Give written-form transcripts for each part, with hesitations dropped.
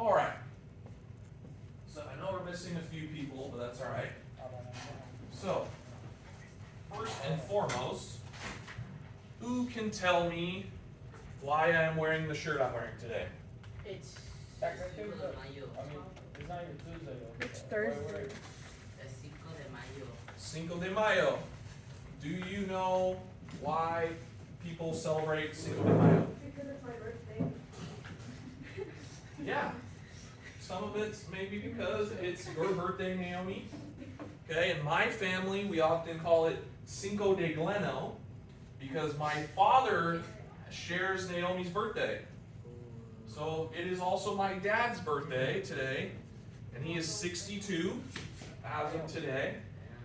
All right. So I know we're missing a few people, but that's all right. So, first and foremost, who can tell me why I'm wearing the shirt I'm wearing today? It's Technically, I mean, it's not even Tuesday though. It's Thursday. el 5 de mayo. Cinco de Mayo. Do you know why people celebrate Cinco de Mayo? Because it's my birthday. Yeah. Some of it's maybe because it's your birthday, Naomi. Okay, in my family, we often call it Cinco de Gleno because my father shares Naomi's birthday. So it is also my dad's birthday today, and he is 62 as of today.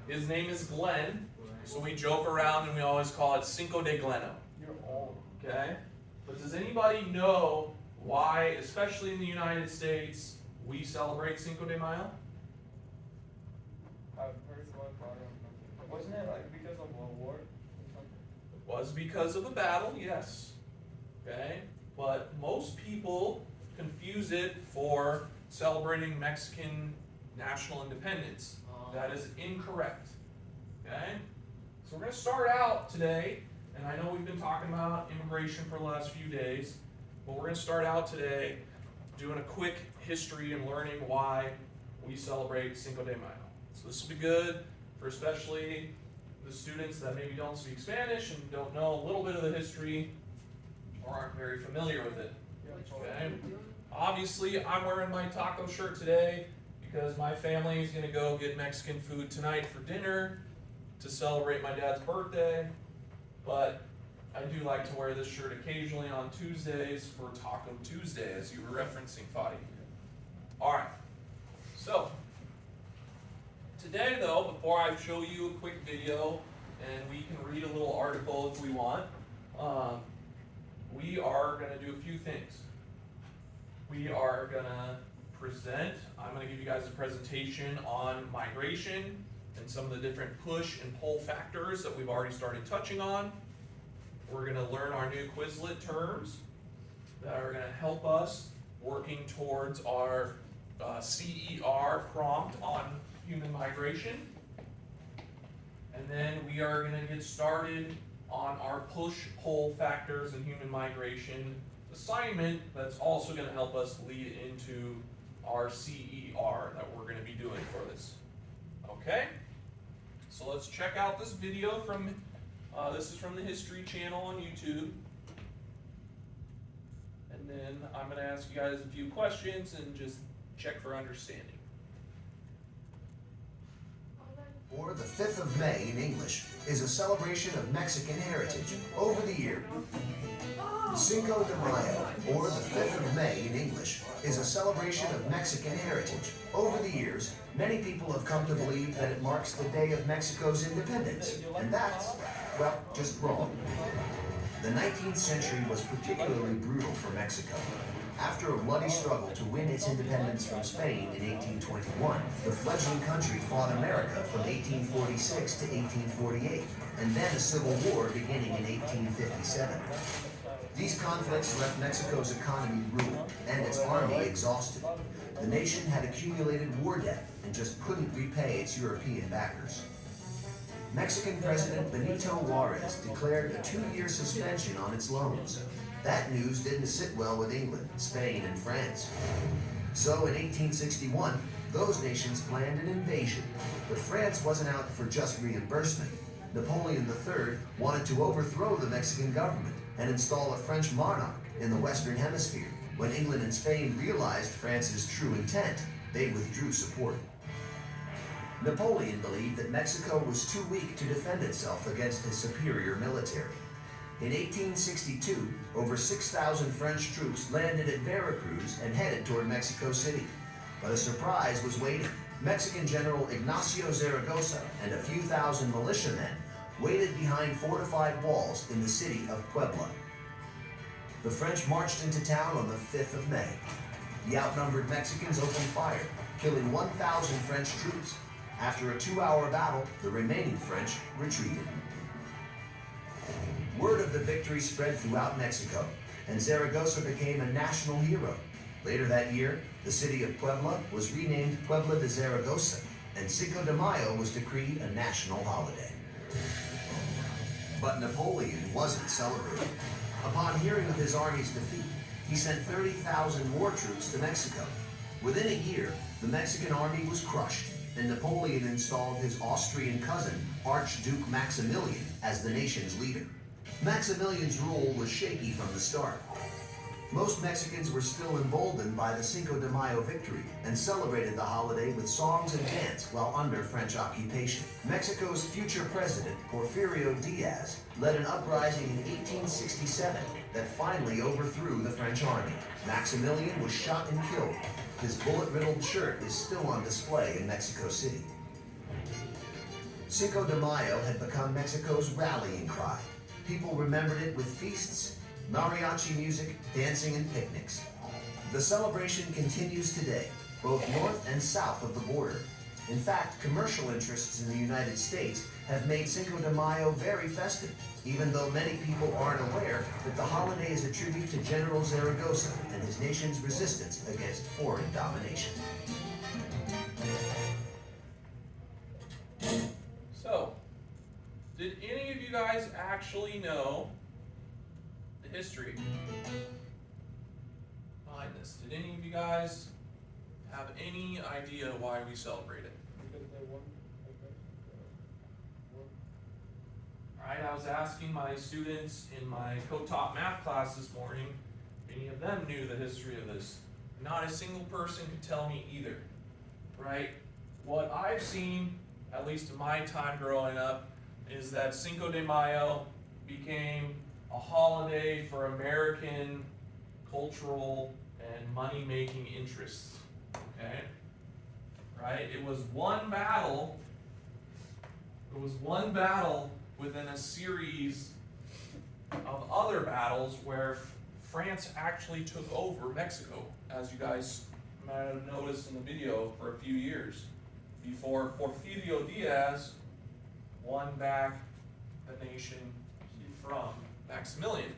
His name is Glenn, so we joke around and we always call it Cinco de Gleno. You're old. Okay? But does anybody know why, especially in the United States, we celebrate Cinco de Mayo? I've heard one part of. Wasn't it like because of a war or something? It was because of a battle, yes. Okay? But most people confuse it for celebrating Mexican national independence. That is incorrect. Okay? So we're going to start out today, and I know we've been talking about immigration for the last few days, but we're going to start out today doing a quick history and learning why we celebrate Cinco de Mayo. So this will be good for especially the students that maybe don't speak Spanish and don't know a little bit of the history or aren't very familiar with it. Okay? Obviously, I'm wearing my taco shirt today because my family is going to go get Mexican food tonight for dinner to celebrate my dad's birthday. But I do like to wear this shirt occasionally on Tuesdays for Taco Tuesday, as you were referencing, Fadi. Alright, so today though, before I show you a quick video and we can read a little article if we want, we are going to do a few things. We are going to present, I'm going to give you guys a presentation on migration and some of the different push and pull factors that we've already started touching on. We're going to learn our new Quizlet terms that are going to help us working towards our CER prompt on human migration. And then we are going to get started on our push-pull factors in human migration assignment that's also going to help us lead into our CER that we're going to be doing for this. Okay? So let's check out this video from, this is from the History channel on YouTube. And then I'm going to ask you guys a few questions and just check for understanding. Or the 5th of May in English is a celebration of Mexican heritage over the year. Cinco de Mayo, or the 5th of May in English, is a celebration of Mexican heritage. Over the years, many people have come to believe that it marks the day of Mexico's independence, and that's, well, just wrong. The 19th century was particularly brutal for Mexico. After a bloody struggle to win its independence from Spain in 1821, the fledgling country fought America from 1846 to 1848, and then a civil war beginning in 1857. These conflicts left Mexico's economy ruined and its army exhausted. The nation had accumulated war debt and just couldn't repay its European backers. Mexican President Benito Juarez declared a 2-year suspension on its loans. That news didn't sit well with England, Spain, and France. So in 1861, those nations planned an invasion, but France wasn't out for just reimbursement. Napoleon III wanted to overthrow the Mexican government and install a French monarch in the Western Hemisphere. When England and Spain realized France's true intent, they withdrew support. Napoleon believed that Mexico was too weak to defend itself against his superior military. In 1862, over 6,000 French troops landed at Veracruz and headed toward Mexico City. But a surprise was waiting. Mexican General Ignacio Zaragoza and a few thousand militiamen waited behind fortified walls in the city of Puebla. The French marched into town on the 5th of May. The outnumbered Mexicans opened fire, killing 1,000 French troops. After a 2-hour battle, the remaining French retreated. Word of the victory spread throughout Mexico, and Zaragoza became a national hero. Later that year, the city of Puebla was renamed Puebla de Zaragoza, and Cinco de Mayo was decreed a national holiday. But Napoleon wasn't celebrating. Upon hearing of his army's defeat, he sent 30,000 more troops to Mexico. Within a year, the Mexican army was crushed, and Napoleon installed his Austrian cousin, Archduke Maximilian, as the nation's leader. Maximilian's rule was shaky from the start. Most Mexicans were still emboldened by the Cinco de Mayo victory and celebrated the holiday with songs and dance while under French occupation. Mexico's future president, Porfirio Diaz, led an uprising in 1867 that finally overthrew the French army. Maximilian was shot and killed. His bullet-riddled shirt is still on display in Mexico City. Cinco de Mayo had become Mexico's rallying cry. People remembered it with feasts, mariachi music, dancing, and picnics. The celebration continues today, both north and south of the border. In fact, commercial interests in the United States have made Cinco de Mayo very festive, even though many people aren't aware that the holiday is a tribute to General Zaragoza and his nation's resistance against foreign domination. So, did any of you guys actually know the history behind this? Did any of you guys have any idea why we celebrate it? Because they won, Alright, I was asking my students in my co-taught math class this morning, if any of them knew the history of this. Not a single person could tell me either, right? What I've seen, at least in my time growing up, is that Cinco de Mayo became a holiday for American cultural and money-making interests, okay? Right? It was one battle within a series of other battles where France actually took over Mexico, as you guys might have noticed in the video, for a few years, before Porfirio Diaz won back the nation from Maximilian.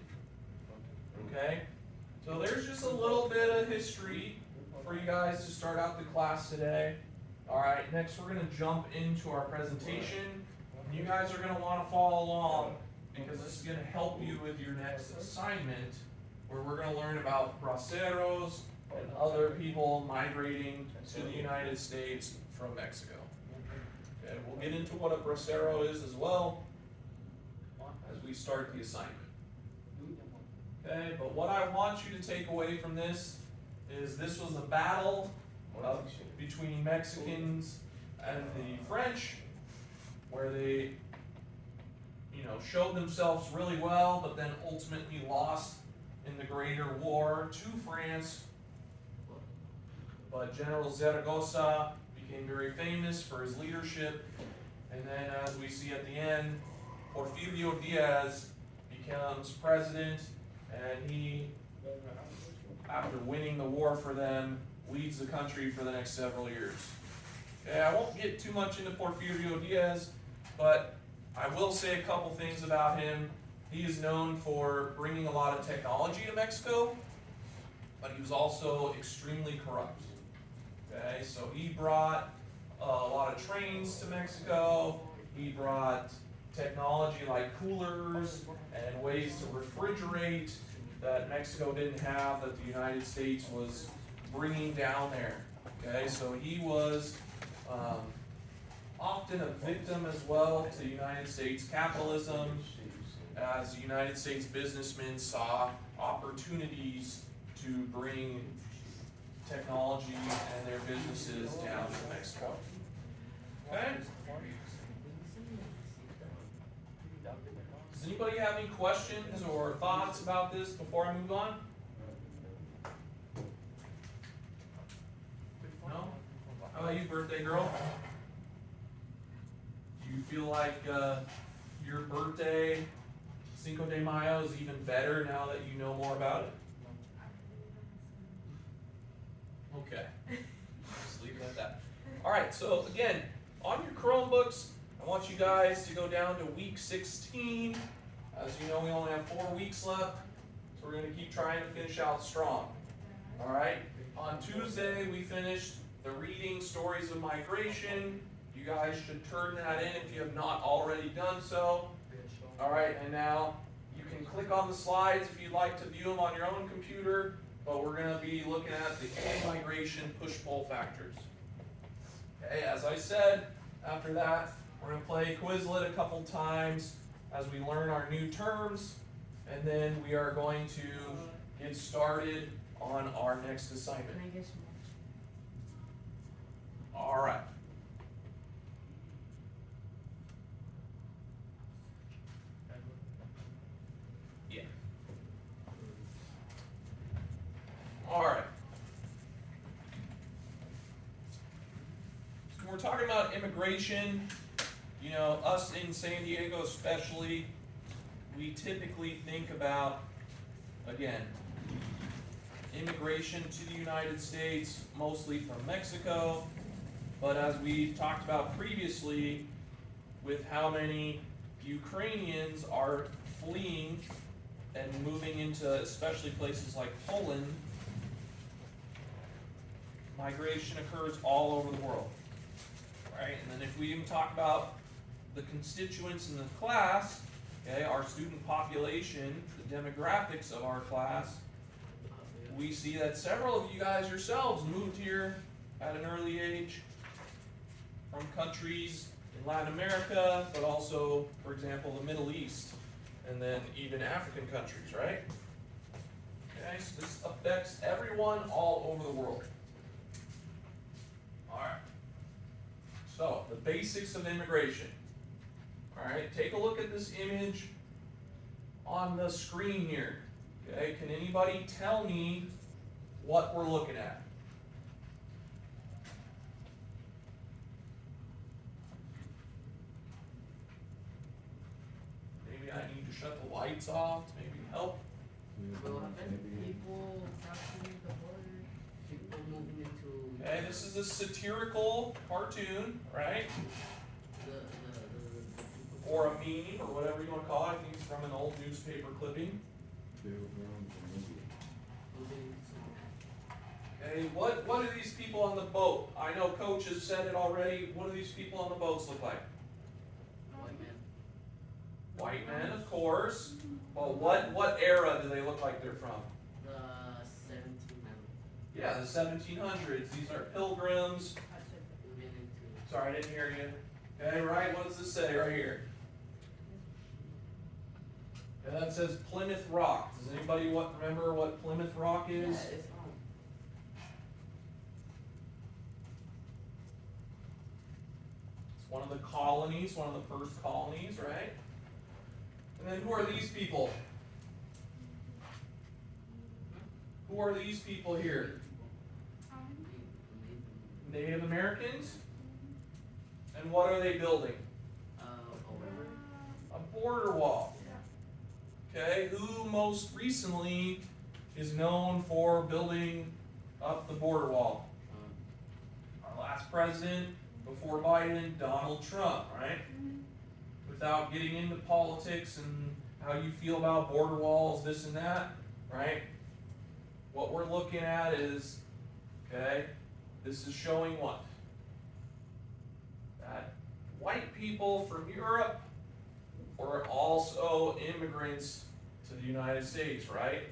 Okay? So there's just a little bit of history for you guys to start out the class today. Alright, next we're going to jump into our presentation. And you guys are going to want to follow along because this is going to help you with your next assignment, where we're going to learn about braceros and other people migrating to the United States from Mexico. Okay, we'll get into what a bracero is as well as we start the assignment. Okay, but what I want you to take away from this is this was a battle between Mexicans and the French, where they, showed themselves really well, but then ultimately lost in the greater war to France. But General Zaragoza became very famous for his leadership, and then as we see at the end, Porfirio Diaz becomes president, and he, after winning the war for them, leads the country for the next several years. Okay, I won't get too much into Porfirio Diaz, but I will say a couple things about him. He is known for bringing a lot of technology to Mexico, but he was also extremely corrupt. Okay, so he brought a lot of trains to Mexico. He brought technology like coolers and ways to refrigerate that Mexico didn't have, that the United States was bringing down there. Okay, so he was often a victim as well to United States capitalism, as the United States businessmen saw opportunities to bring technology and their businesses down to Mexico. Okay? Does anybody have any questions or thoughts about this before I move on? No? How about you, birthday girl? Do you feel like your birthday, Cinco de Mayo, is even better now that you know more about it? Okay. Just leave it at that. Alright, so again, on your Chromebooks, I want you guys to go down to week 16. As you know, we only have 4 weeks left, so we're going to keep trying to finish out strong. Alright? On Tuesday, we finished the reading Stories of Migration. You guys should turn that in if you have not already done so. Alright, and now you can click on the slides if you'd like to view them on your own computer, but we're going to be looking at the in-migration push-pull factors. Okay, as I said, after that, we're going to play Quizlet a couple times as we learn our new terms, and then we are going to get started on our next assignment. Can I get some? Alright. Yeah. Alright. So when we're talking about immigration, you know, us in San Diego especially, we typically think about, again, immigration to the United States, mostly from Mexico, but as we talked about previously, with how many Ukrainians are fleeing and moving into especially places like Poland, migration occurs all over the world, right? And then if we even talk about the constituents in the class, okay, our student population, the demographics of our class, we see that several of you guys yourselves moved here at an early age from countries in Latin America, but also, for example, the Middle East, and then even African countries, right? Okay, so this affects everyone all over the world. Alright. So, the basics of immigration. Alright, take a look at this image on the screen here. Okay, can anybody tell me what we're looking at? Maybe I need to shut the lights off to maybe help. What happened? People crossing the border. People moving into. Okay, this is a satirical cartoon, right? The Or a meme, or whatever you want to call it. I think it's from an old newspaper clipping. Okay, what do these people on the boat? I know Coach has said it already. What do these people on the boats look like? white man. White men, of course. Well, what era do they look like they're from? The 1700s. Yeah, the 1700s. These are pilgrims. Moving into. Sorry, I didn't hear you. Okay, right, what does this say right here? And that says Plymouth Rock. Does anybody remember what Plymouth Rock is? Yeah, it's on. It's one of the colonies, one of the first colonies, right? And then who are these people? Who are these people here? Native Americans? And what are they building? A border wall. Okay, who most recently is known for building up the border wall? Our last president, before Biden, Donald Trump, right? Without getting into politics and how you feel about border walls, this and that, right? What we're looking at is, okay, this is showing what? That white people from Europe were also immigrants to the United States, right?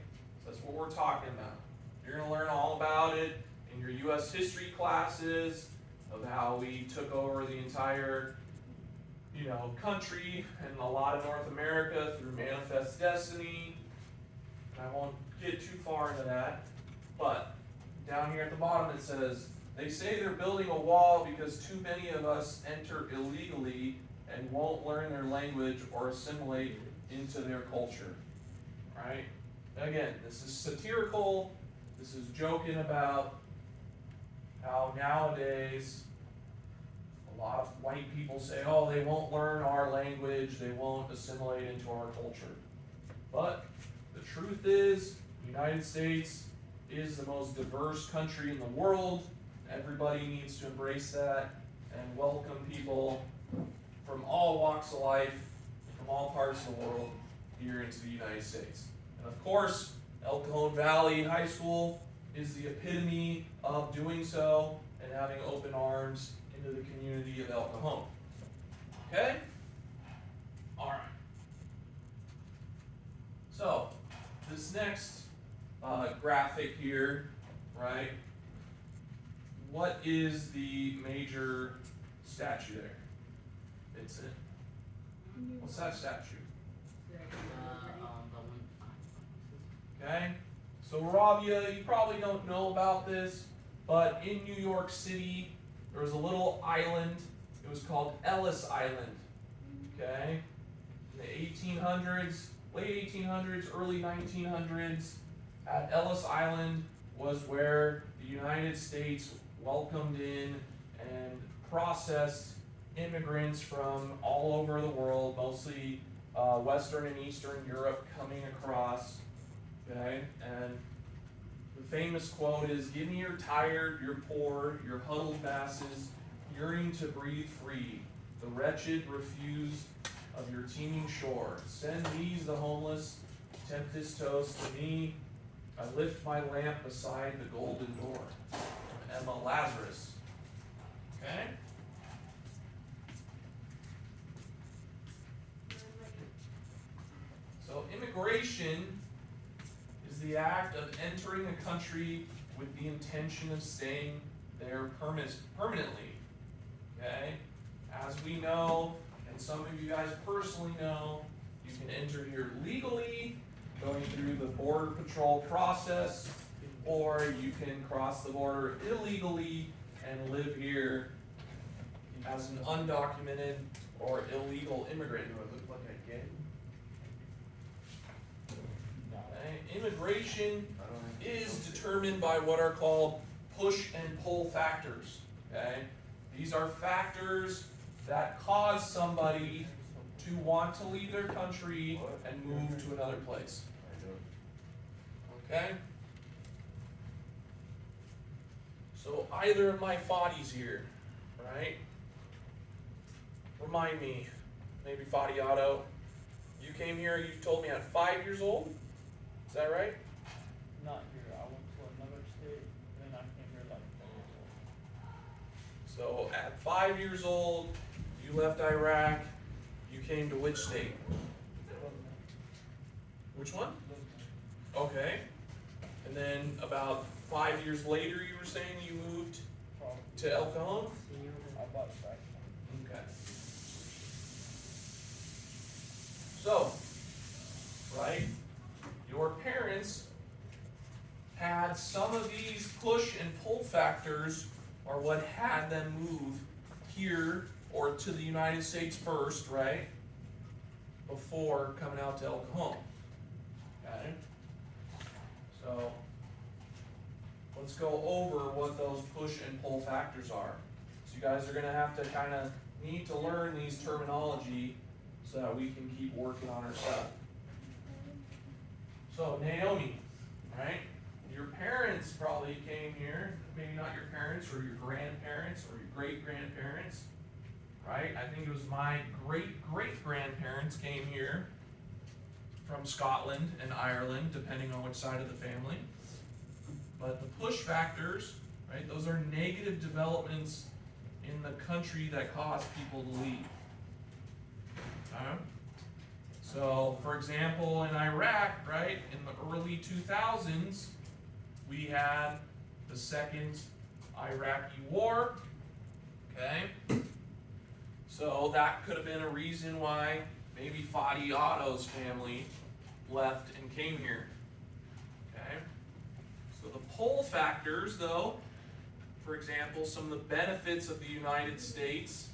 So that's what we're talking about. You're going to learn all about it in your U.S. history classes, of how we took over the entire, country and a lot of North America through Manifest Destiny. And I won't get too far into that, but down here at the bottom it says, they say they're building a wall because too many of us enter illegally and won't learn their language or assimilate into their culture, right? Again, this is satirical, this is joking about how nowadays a lot of white people say, oh, they won't learn our language, they won't assimilate into our culture. But the truth is, the United States is the most diverse country in the world. Everybody needs to embrace that and welcome people from all walks of life, from all parts of the world, here into the United States. And of course, El Cajon Valley High School is the epitome of doing so and having open arms into the community of El Cajon. Okay? Alright. So, this next graphic here, right? What is the major statue there? Vincent? What's that statue? The one. Okay? So Rabia, you probably don't know about this, but in New York City, there was a little island. It was called Ellis Island. Okay? In the 1800s, late 1800s, early 1900s, at Ellis Island was where the United States welcomed in and processed immigrants from all over the world, mostly Western and Eastern Europe coming across. Okay, and the famous quote is, "Give me your tired, your poor, your huddled masses, yearning to breathe free. The wretched refuse of your teeming shore. Send these, the homeless, tempt this toast to me. I lift my lamp beside the golden door." Emma Lazarus. Okay? So immigration is the act of entering a country with the intention of staying there permanently. Okay? As we know, and some of you guys personally know, you can enter here legally, going through the border patrol process, or you can cross the border illegally and live here as an undocumented or illegal immigrant. Do I look like I get? Okay? Immigration I don't have. is determined by what are called push and pull factors. Okay? These are factors that cause somebody to want to leave their country and move to another place. Okay? So either of my Fadis here, right? Remind me, maybe Fadiato, you came here, you told me at 5 years old? Is that right? Not here, I went to another state, and then I came here like 10 years old. So at 5 years old, you left Iraq, you came to which state? Which one? Okay. And then about 5 years later, you were saying you moved Probably. to El Cajon? I bought it back. Okay. So, right, your parents had some of these push and pull factors are what had them move here or to the United States first, right, before coming out to El Cajon. Okay? So, let's go over what those push and pull factors are. So you guys are going to have to kind of need to learn these terminology so that we can keep working on our stuff. So Naomi, right? Your parents probably came here, maybe not your parents or your grandparents or your great-grandparents, right? I think it was my great-great-grandparents came here from Scotland and Ireland, depending on which side of the family. But the push factors, right, those are negative developments in the country that cause people to leave. Okay? So, for example, in Iraq, right, in the early 2000s, we had the second Iraqi war, okay? So that could have been a reason why maybe Fadi Otto's family left and came here, okay? So the pull factors, though, for example, some of the benefits of the United States,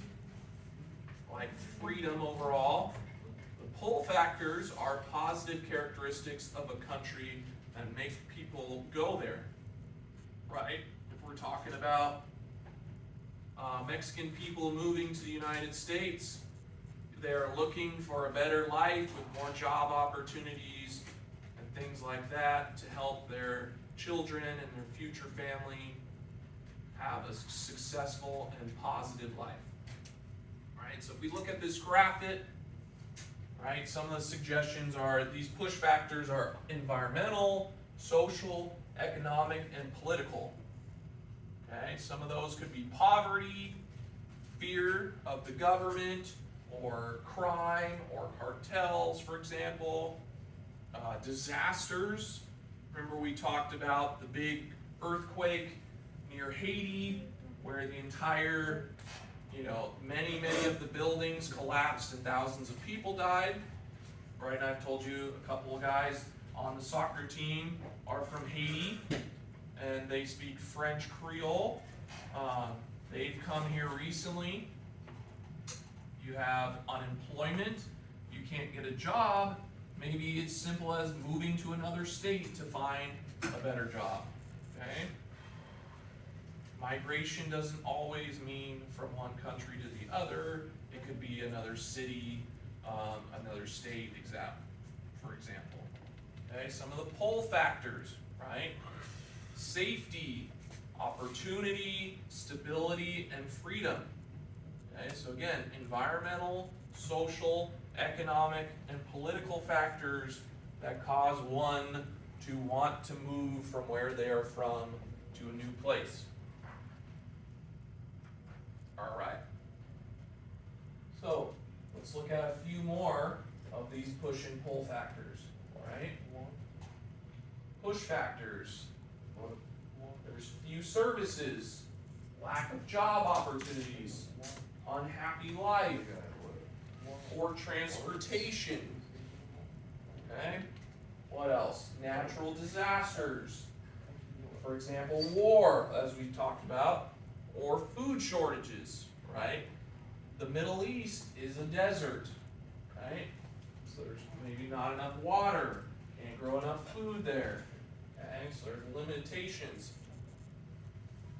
like freedom overall, the pull factors are positive characteristics of a country that make people go there, right? If we're talking about Mexican people moving to the United States, they're looking for a better life with more job opportunities and things like that to help their children and their future family have a successful and positive life. Right, so if we look at this graphic, right, some of the suggestions are these push factors are environmental, social, economic, and political. Okay, some of those could be poverty, fear of the government, or crime, or cartels, for example. Disasters. Remember we talked about the big earthquake near Haiti, where the entire, many of the buildings collapsed and thousands of people died. Right, and I've told you a couple of guys on the soccer team are from Haiti, and they speak French Creole. They've come here recently. You have unemployment, you can't get a job. Maybe it's simple as moving to another state to find a better job, okay? Migration doesn't always mean from one country to the other. It could be another city, another state, for example. Okay, some of the pull factors, right? Safety, opportunity, stability, and freedom. Okay, so again, environmental, social, economic, and political factors that cause one to want to move from where they are from to a new place. All right. So let's look at a few more of these push and pull factors. All right. Push factors. There's few services, lack of job opportunities, unhappy life, poor transportation. Okay. What else? Natural disasters. For example, war, as we talked about, or food shortages, right? The Middle East is a desert, right? So there's maybe not enough water, can't grow enough food there. Okay, so there's limitations.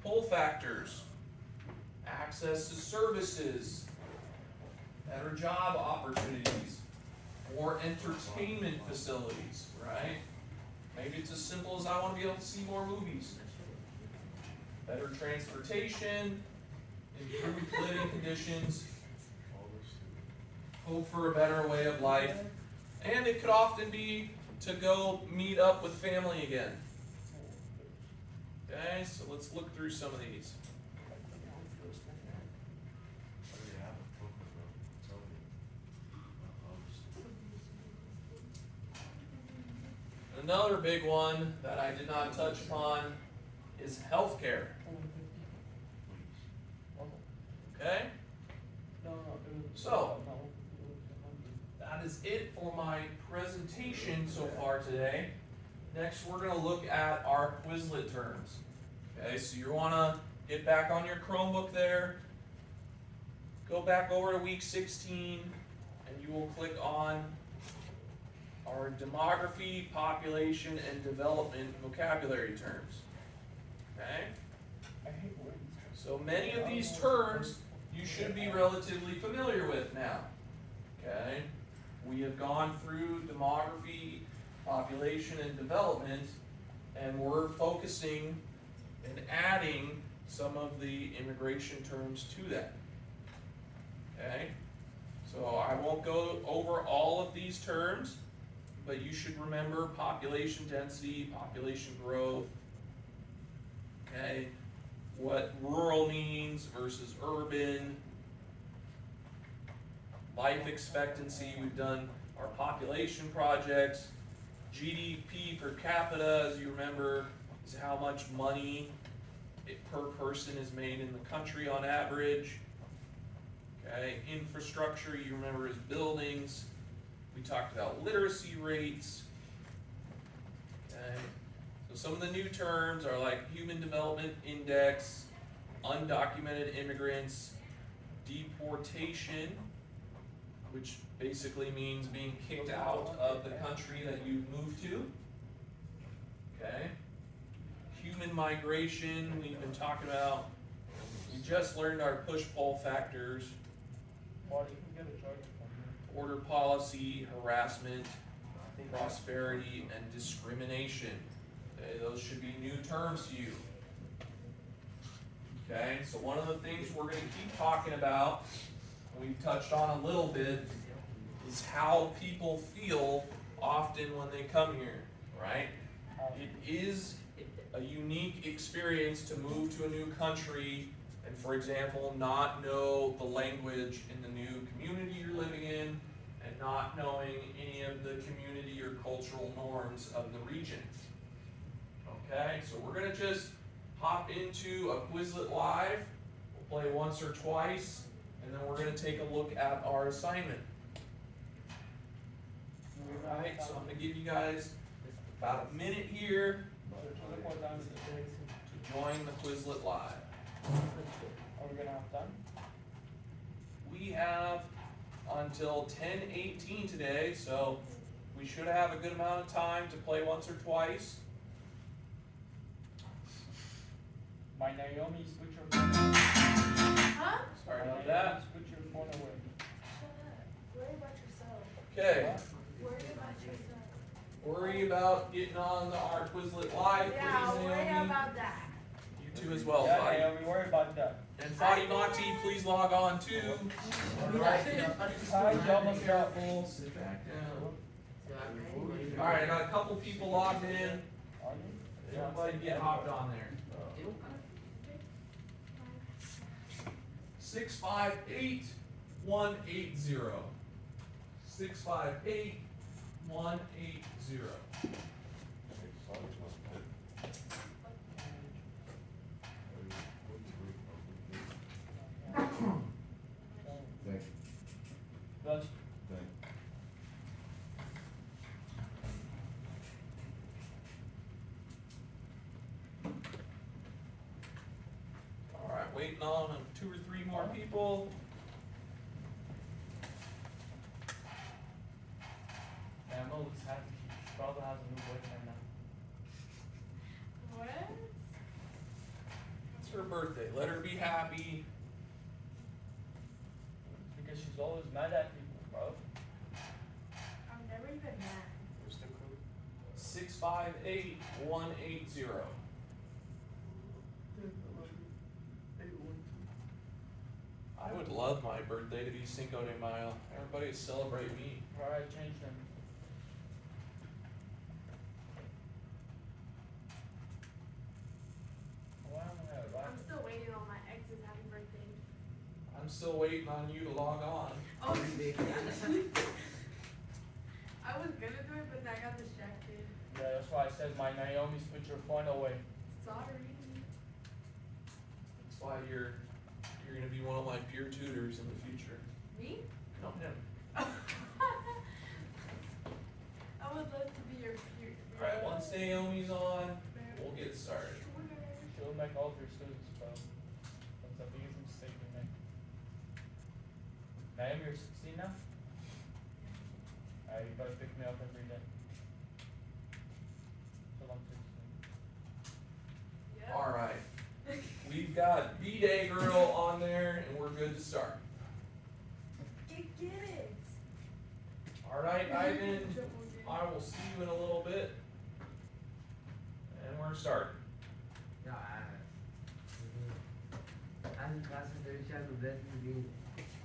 Pull factors, access to services, better job opportunities, more entertainment facilities, right? Maybe it's as simple as I want to be able to see more movies. Better transportation, improved living conditions, hope for a better way of life, and it could often be to go meet up with family again. Okay, so let's look through some of these. Another big one that I did not touch upon is healthcare. Okay? So, that is it for my presentation so far today. Next, we're going to look at our Quizlet terms. Okay, so you want to get back on your Chromebook there, go back over to week 16, and you will click on our demography, population, and development vocabulary terms. Okay? So many of these terms you should be relatively familiar with now. Okay? We have gone through demography, population, and development, and we're focusing and adding some of the immigration terms to that. Okay? So I won't go over all of these terms, but you should remember population density, population growth, okay, what rural means versus urban, life expectancy. We've done our population projects. GDP per capita, as you remember, is how much money per person is made in the country on average. Okay, infrastructure, you remember, is buildings. We talked about literacy rates. Okay, so some of the new terms are like Human Development Index, undocumented immigrants, deportation, which basically means being kicked out of the country that you moved to. Okay, human migration, we've been talking about. We just learned our push-pull factors. Border policy, harassment, prosperity, and discrimination. Okay, those should be new terms to you. Okay, so one of the things we're going to keep talking about, and we've touched on a little bit, is how people feel often when they come here, right? It is a unique experience to move to a new country and, for example, not know the language in the new community you're living in and not knowing any of the community or cultural norms of the region. Okay, so we're gonna just hop into a Quizlet Live. We'll play once or twice, and then we're gonna take a look at our assignment. Alright, so I'm gonna give you guys about a minute here to join the Quizlet Live. Are we gonna have time? We have until 10:18 today, so we should have a good amount of time to play once or twice. My Naomi's put your phone away. Huh? Sorry My about that. Naomi's put your phone away. Shut up. Worry about yourself. Okay, Worry about yourself. worry about getting on our Quizlet Live, Yeah, please, worry Naomi. about that. You too as well, Yeah, Fadi. Naomi, worry about that. And Fadi Mati, please log on too. Alright, Hi, Jama Scout. sit back down. Alright, I got a couple people logged in. Are you? Everybody get hopped on there. 658-180. 658-180. Lunch. Alright, waiting on 2 or 3 more people. Yeah, Mo looks happy. She probably has a new boyfriend now. What? It's her birthday. Let her be happy. Because she's always mad at people, bro. I've never even mad. Where's the code? 658-180. I would love my birthday to be Cinco de Mayo. Everybody would celebrate me. Alright, change them. I'm still waiting on my ex's happy birthday. I'm still waiting on you to log on. Oh, I was gonna do it, but then I got distracted. Yeah, that's why I said my Naomi's put your phone away. Sorry. That's why you're gonna be one of my peer tutors in the future. Me? No, him. I would love to be your peer. Alright, once Naomi's on, we'll get started. She'll make all of your students, bro. That's the biggest mistake you make. Naomi, you're 16 now? Alright, you gotta pick me up every day. Till I'm 16. Yeah. Alright, we've got B-Day Girl on there, and we're good to start. Get it. Alright, Ivan, I will see you in a little bit. And we're starting.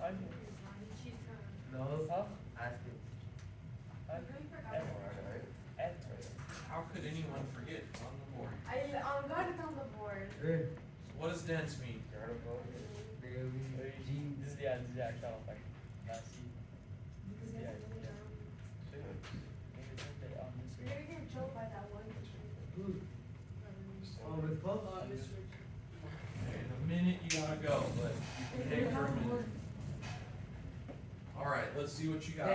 I know. Cheetah. Huh? I really forgot. How could anyone forget it's on the board? I'm glad it's on the board. What does dense mean? This is the actual like nasty. Because it's really dumb. You're gonna get choked by that one. In a minute you gotta go, but you can hang for a minute. Alright, let's see what you got.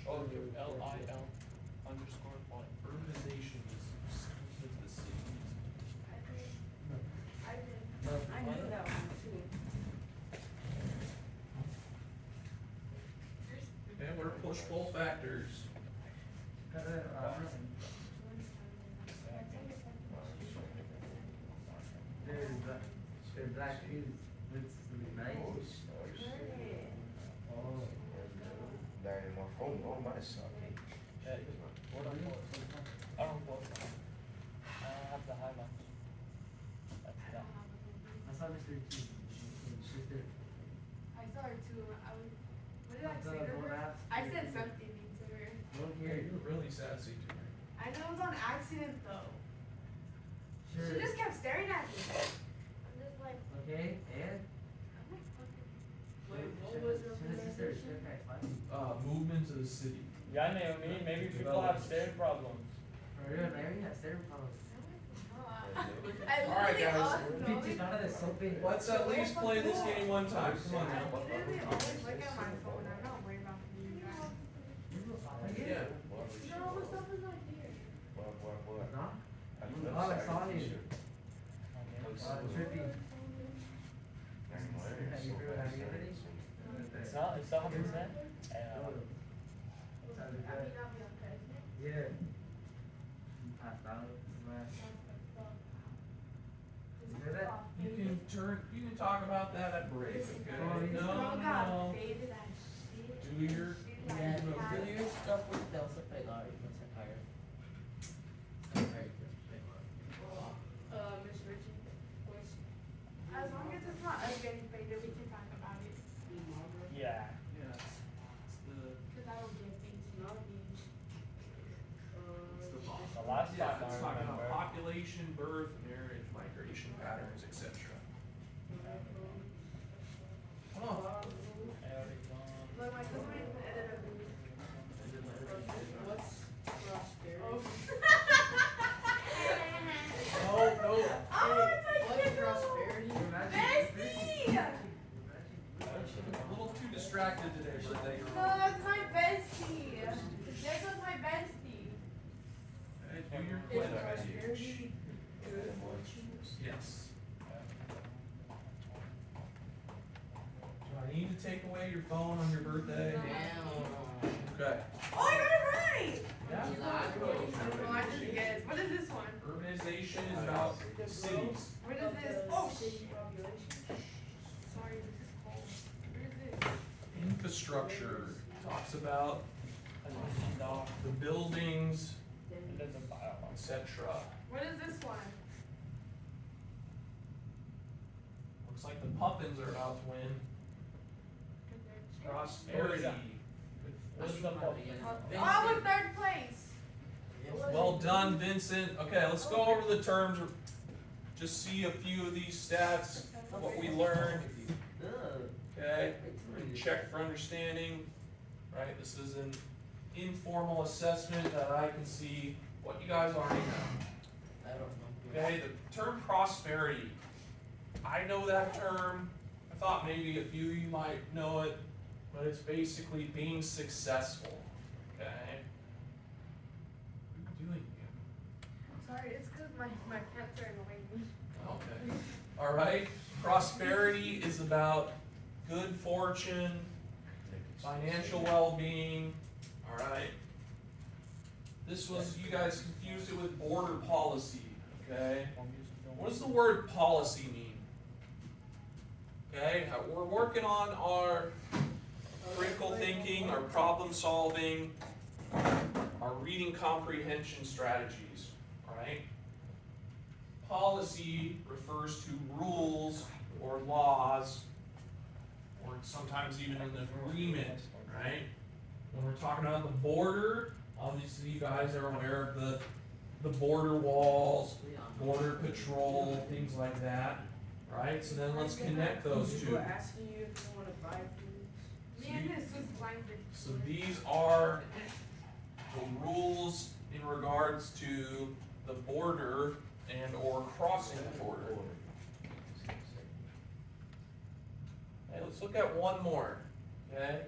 Oh, LIL underscore point. Urbanization is of the city. I knew that one too. Okay, what are push-pull factors? Daar maar gewoon, oh, maar is I don't quote. I have the highlights. That's that. I saw her too. What did I say to her? I said something to her. Yeah, you're really sassy to her. I know it was on accident though. city. Yeah, Naomi, maybe people have staring problems. For real, Larry has certain problems. Alright, guys. Bitches, none of this so big. Let's at least play this game one time. Come on now. literally always look at my phone. I'm not worried about you guys. Yeah. You know, all the stuff is not here. What? Nah? At the Oh, left I saw side, you. t-shirt. Trippy. Nice. Have you already? It's not 100%. I mean, I'll be on president. Yeah. Passed out. Man. You hear that? You can talk about that at break, okay? Oh, yeah. Girl got No. faded as shit. Do your, Yeah, do do your stuff with Delta Pegar. You can higher. Miss Richie, voice. As long as it's not us getting faded, we can talk about it. Yeah. yeah, it's Cause I don't get things, you know what I mean? The last yeah, time it's I talking remember. about population, birth, marriage, migration patterns, etc. Oh, Look, my cousin made an edit of me. What's prosperity? Oh. no, no. Oh, it's like What's kid prosperity? Bestie! A little too distracted today, birthday girl. No, that's my bestie. There goes my bestie. Okay, do your Is pledge. prosperity good? Yes. Do I need to take away your phone on your birthday? Damn. Okay. Oh, I got it right! Yeah. Oh, I just guessed. What is this one? Urbanization is about cities. What is this? Oh, shit. Sorry, this is cold. Where is this? Infrastructure talks about the buildings, etc. What is this one? Looks like the Puffins are about to win. Prosperity. What's the problem? Oh, I was third place. Well done, Vincent. Okay, let's go over the terms. Just see a few of these stats, what we learned. Okay, and check for understanding. Right, this is an informal assessment that I can see what you guys already know. I don't know. Okay, the term prosperity. I know that term. I thought maybe a few of you might know it, but it's basically being successful. Okay. What are you doing here? Sorry, it's because my cats are annoying me. Okay. All right. Prosperity is about good fortune, financial well-being. All right. This was, you guys confused it with border policy. Okay. What does the word policy mean? Okay. We're working on our critical thinking, our problem solving, our reading comprehension strategies. All right. Policy refers to rules or laws, or sometimes even an agreement, right? When we're talking about the border, obviously you guys are aware of the border walls, border patrol, things like that, right? So then let's connect those two. People are asking you if you want to buy food. Me and this was blind. So these are the rules in regards to the border and or crossing the border. Okay, let's look at one more. Okay,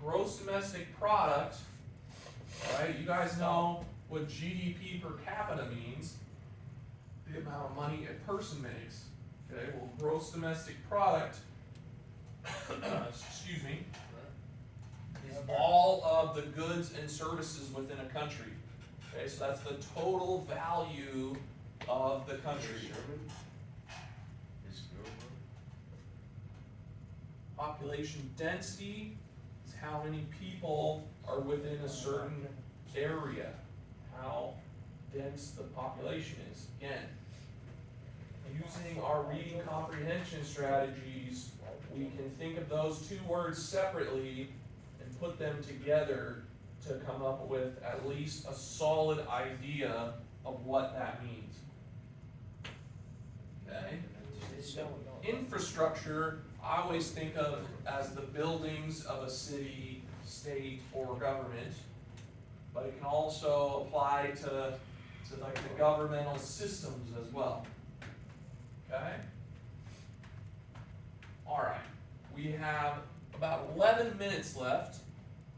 gross domestic product. All right, you guys know what GDP per capita means. The amount of money a person makes. Okay, well, gross domestic product. Excuse me. Is all of the goods and services within a country. Okay, so that's the total value of the country. Population density is how many people are within a certain area, how dense the population is. Again, using our reading comprehension strategies, we can think of those two words separately and put them together to come up with at least a solid idea of what that means. Okay? Infrastructure, I always think of as the buildings of a city, state, or government, but it can also apply to like the governmental systems as well. Okay? Alright, we have about 11 minutes left,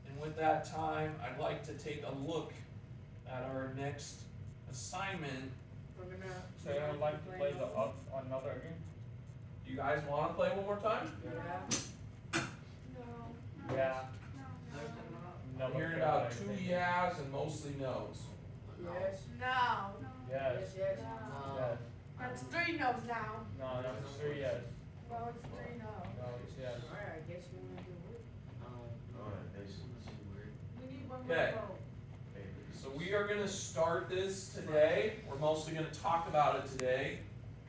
and with that time, I'd like to take a look at our next assignment. We're gonna. So I would like to play another game. Do you guys want to play one more time? Yeah. No. Yeah. There's No, I'm hearing about 2 yeahs and mostly no's. Yes. No. Yes. Yes, yes. Yes. That's 3 no's now. No, that's 3 yes. Well, it's 3 no's. No, it's yes. Alright, I guess we wanna do it. We need one more Okay. vote. So we are going to start this today. We're mostly going to talk about it today.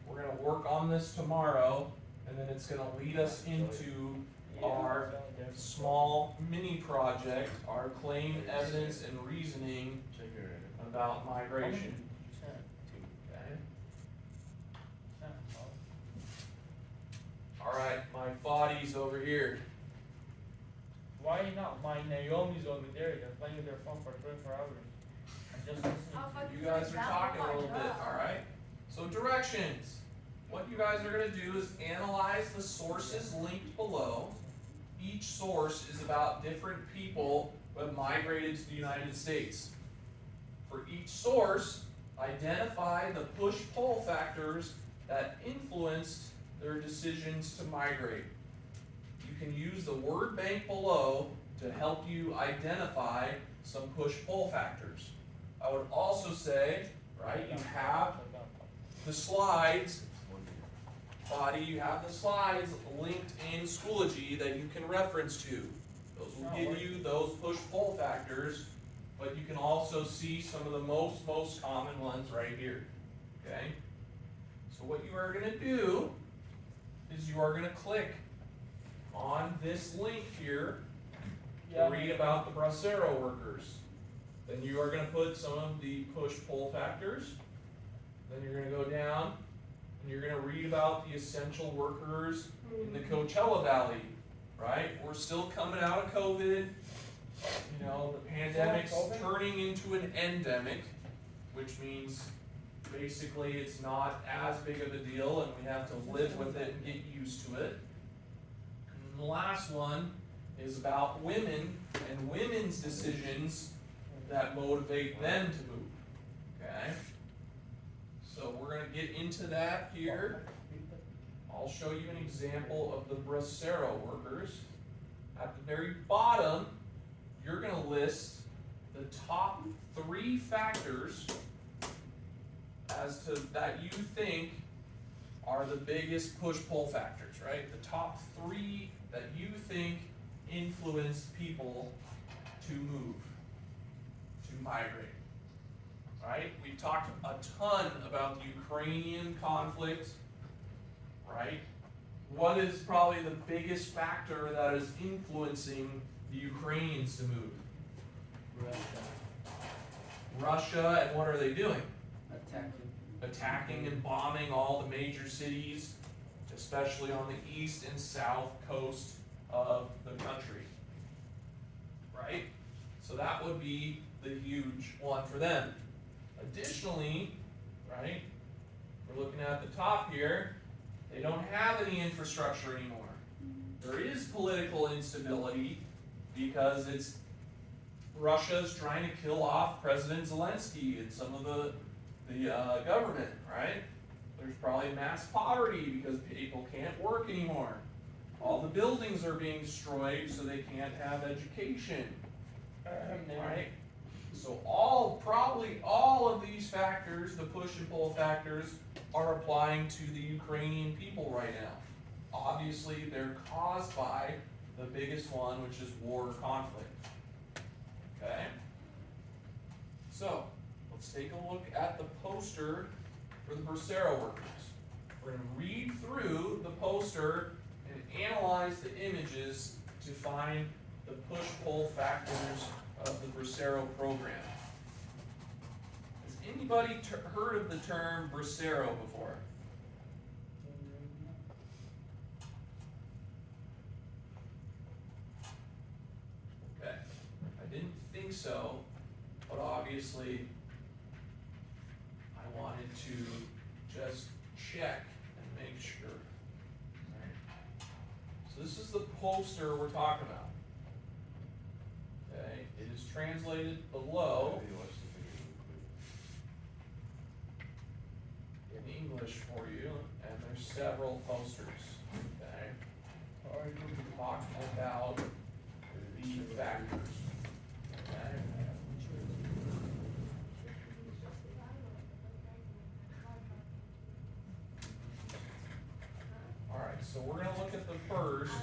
We're going to work on this tomorrow, and then it's going to lead us into our small mini project, our claim, evidence, and reasoning about migration. Okay? Alright, my Foddy's over here. Why not? My Naomi's over there. They're playing with their phone for 24 hours. I'm just listening. How fucking You guys are that? talking Oh a my little bit, God. alright? So directions. What you guys are going to do is analyze the sources linked below. Each source is about different people who have migrated to the United States. For each source, identify the push-pull factors that influenced their decisions to migrate. You can use the word bank below to help you identify some push-pull factors. I would also say, right, you have the slides, Body, you have the slides linked in Schoology that you can reference to. Those will give you those push-pull factors, but you can also see some of the most common ones right here, okay? So what you are gonna do is you are gonna click on this link here to read about the bracero workers. Then you are gonna put some of the push-pull factors. Then you're gonna go down and you're gonna read about the essential workers in the Coachella Valley, right? We're still coming out of COVID. You know, the pandemic's turning into an endemic, which means basically it's not as big of a deal and we have to live with it and get used to it. And the last one is about women and women's decisions that motivate them to move, okay? So we're gonna get into that here. I'll show you an example of the bracero workers. At the very bottom, you're gonna list the top 3 factors as to that you think are the biggest push-pull factors, right? The top 3 that you think influence people to move, to migrate. Right? We've talked a ton about the Ukrainian conflict, right? What is probably the biggest factor that is influencing the Ukrainians to move? Russia, and what are they doing? Attacking and bombing all the major cities, especially on the east and south coast of the country. Right? So that would be the huge one for them. Additionally, right, we're looking at the top here, they don't have any infrastructure anymore. There is political instability because Russia's trying to kill off President Zelensky and some of the government, right? There's probably mass poverty because people can't work anymore. All the buildings are being destroyed so they can't have education, right? So probably all of these factors, the push and pull factors, are applying to the Ukrainian people right now. Obviously, they're caused by the biggest one, which is war conflict. Okay? So, let's take a look at the poster for the bracero workers. We're going to read through the poster and analyze the images to find the push-pull factors of the bracero program. Has anybody heard of the term bracero before? Okay. so, but obviously I wanted to just check and make sure. Right? So this is the poster we're talking about. Okay, it is translated below in English for you, and there's several posters. Okay, talking about the factors. Okay. All right, so we're going to look at the first,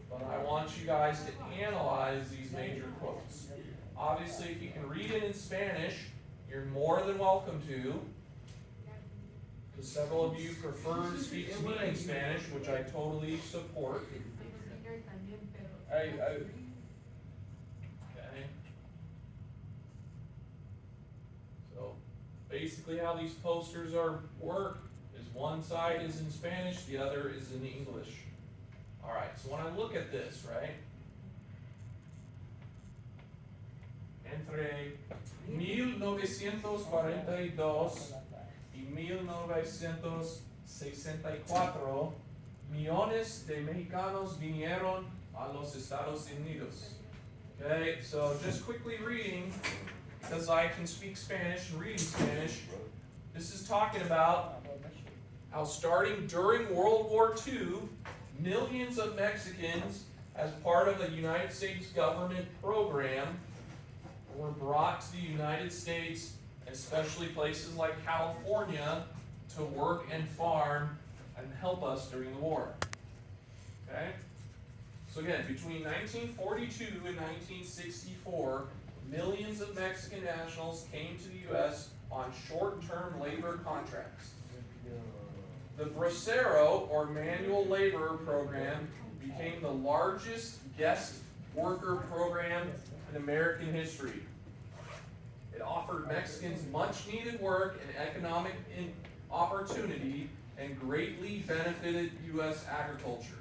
but I want you guys to analyze these major quotes. Obviously, if you can read it in Spanish, you're more than welcome to, because several of you prefer to speak to me in Spanish, which I totally support. Okay. So basically how these posters work is one side is in Spanish, the other is in English. Alright, so when I look at this, right? Entre 1942 y 1964, millones de mexicanos vinieron a los Estados Unidos. Okay, so just quickly reading, because I can speak Spanish and reading Spanish, this is talking about how starting during World War II, millions of Mexicans, as part of a United States government program, were brought to the United States, especially places like California, to work and farm and help us during the war. Okay? So again, between 1942 and 1964, millions of Mexican nationals came to the U.S. on short-term labor contracts. The Bracero, or manual labor program, became the largest guest worker program in American history. It offered Mexicans much-needed work and economic opportunity and greatly benefited U.S. agriculture.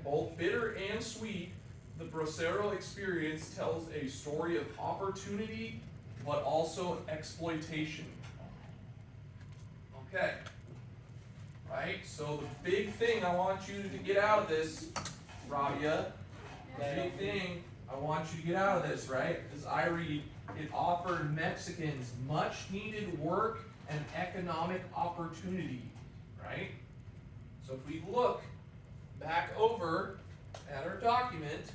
Both bitter and sweet, the Bracero experience tells a story of opportunity, but also exploitation. Okay. Right? So the big thing I want you to get out of this, Rabia, the big thing I want you to get out of this, right, is I read, it offered Mexicans much needed work and economic opportunity, right? So if we look back over at our document,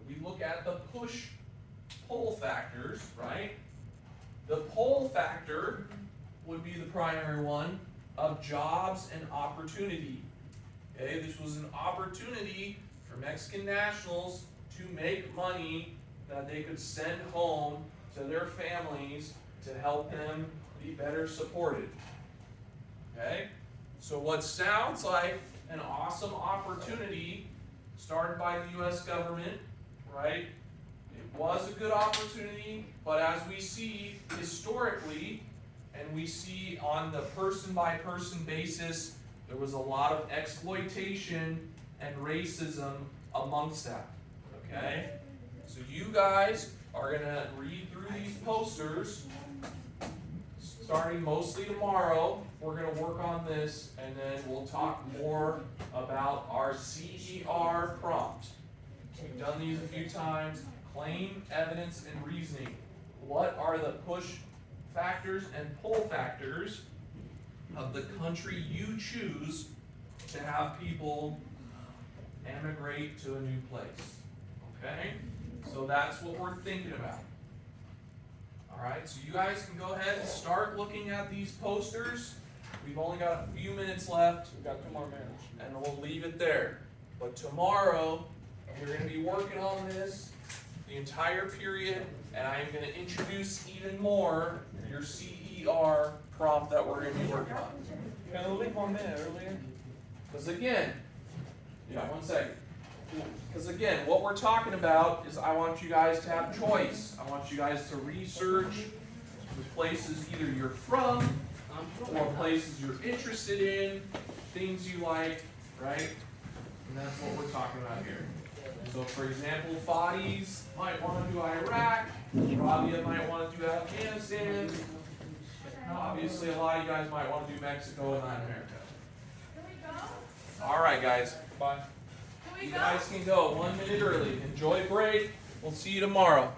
we look at the push-pull factors, right? The pull factor would be the primary one of jobs and opportunity. Okay, this was an opportunity for Mexican nationals to make money that they could send home to their families to help them be better supported. Okay? So what sounds like an awesome opportunity started by the U.S. government, right? It was a good opportunity, but as we see historically, and we see on the person-by-person basis, there was a lot of exploitation and racism amongst that. Okay? So you guys are going to read through these posters starting mostly tomorrow. We're going to work on this, and then we'll talk more about our CER prompt. We've done these a few times. Claim, evidence, and reasoning. What are the push factors and pull factors of the country you choose to have people emigrate to a new place? Okay? So that's what we're thinking about. Alright, so you guys can go ahead and start looking at these posters. We've only got a few minutes left. We've got 2 more minutes. And we'll leave it there. But tomorrow, we're going to be working on this the entire period, and I am going to introduce even more your CER prompt that we're going to be working on. Can I leave 1 minute earlier? Because again, yeah, 1 second. Because again, what we're talking about is I want you guys to have choice. I want you guys to research the places either you're from, or places you're interested in, things you like, right? And that's what we're talking about here. So for example, Fadi's might want to do Iraq, Rabia might want to do Afghanistan. Obviously, a lot of you guys might want to do Mexico and Latin America. Can we go? Alright guys, Bye. Can we you go? guys can go 1 minute early. Enjoy break. We'll see you tomorrow.